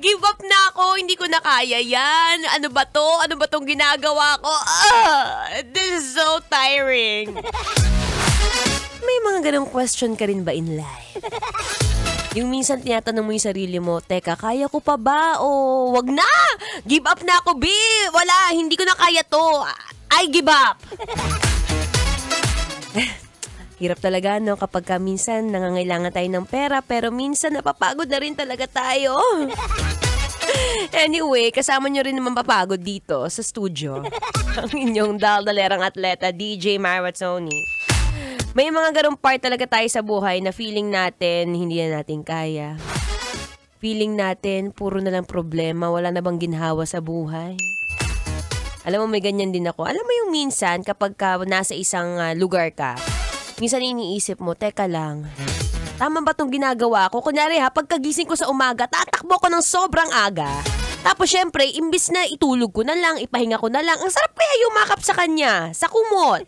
Give up na ako, hindi ko na kaya yan. Ano ba to? Ano ba tong ginagawa ko? This is so tiring. May mga ganong question ka rin ba in life? Yung minsan tinatanong mo yung sarili mo, teka, kaya ko pa ba? O wag na! Give up na ako, B! Wala, hindi ko na kaya to. I give up! Hirap talaga, no? Kapag minsan nangangailangan tayo ng pera, pero minsan napapagod na rin talaga tayo. Anyway, kasama nyo rin naman papagod dito sa studio. Ang inyong daldalerang atleta, DJ Myra Tony. May mga ganong part talaga tayo sa buhay na feeling natin hindi na natin kaya. Feeling natin puro na lang problema, wala na bang ginhawa sa buhay. Alam mo, may ganyan din ako. Alam mo yung minsan kapag nasa isang lugar ka, minsan iniisip mo, teka lang, tama ba itong ginagawa ko? Kunyari pagkagising ko sa umaga, tatakbo ko ng sobrang aga. Tapos syempre, imbis na itulog ko na lang, ipahinga ko na lang, ang sarap kaya yumakap sa kanya, sa kumot.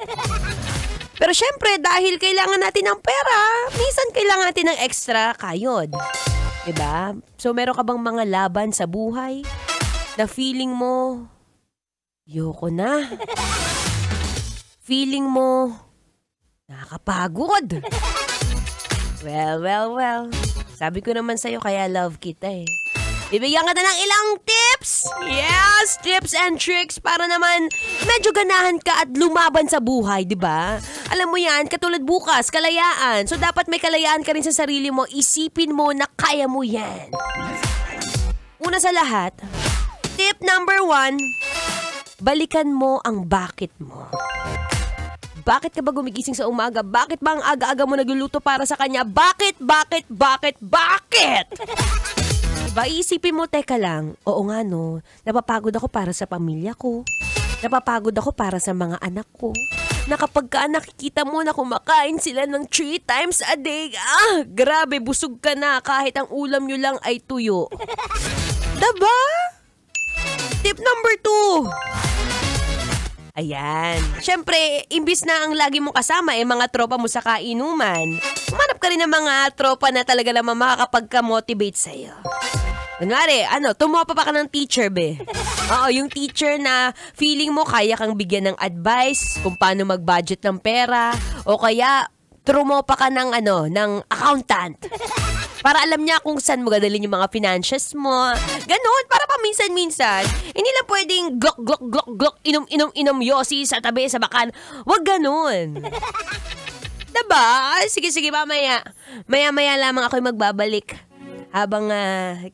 Pero syempre, dahil kailangan natin ng pera, minsan kailangan natin ng extra kayod. Diba? So meron ka bang mga laban sa buhay na feeling mo, yoko na. Feeling mo, nakakapagod. Well. Sabi ko naman sa'yo, kaya love kita eh. Bibigyan ka na ng ilang tips. Yes, tips and tricks para naman medyo ganahan ka at lumaban sa buhay, di ba? Alam mo yan, katulad bukas, kalayaan. So dapat may kalayaan ka rin sa sarili mo. Isipin mo na kaya mo yan. Una sa lahat, tip number 1, balikan mo ang bakit mo. Bakit ka ba gumigising sa umaga? Bakit ba ang aga-aga mo nagluluto para sa kanya? Bakit? Diba, isipin mo, teka lang, oo nga no, napapagod ako para sa pamilya ko. Napapagod ako para sa mga anak ko. Na kapag nakikita mo na kumakain sila ng 3 times a day, grabe, busog ka na kahit ang ulam nyo lang ay tuyo. Diba? Tip number 2. Ayan. Siyempre, imbis na ang lagi mong kasama mga tropa mo sa kainuman, umanap ka rin ng mga tropa na talaga naman makakapagka-motivate sa'yo. Kunwari, tumopa pa ka ng teacher, be. Oo, yung teacher na feeling mo kaya kang bigyan ng advice kung paano mag-budget ng pera, o kaya trumopa ka ng accountant. Para alam niya kung saan mo gadalhin yung mga finances mo. Ganon, para paminsan-minsan. Hindi lang pwedeng glok, inom, yosi sa tabi, sa bakan. Wag ganon. Diba? Sige, mamaya. Maya lamang ako'y magbabalik. Habang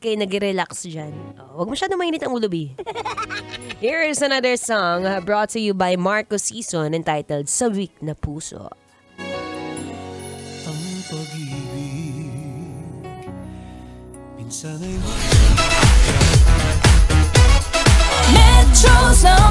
kayo nag-relax dyan. Wag masyado mainit ang ulo, B. Here is another song brought to you by Marco Sison entitled Sabik na Puso. Ang pag-ibig minsan ay Metro Zone.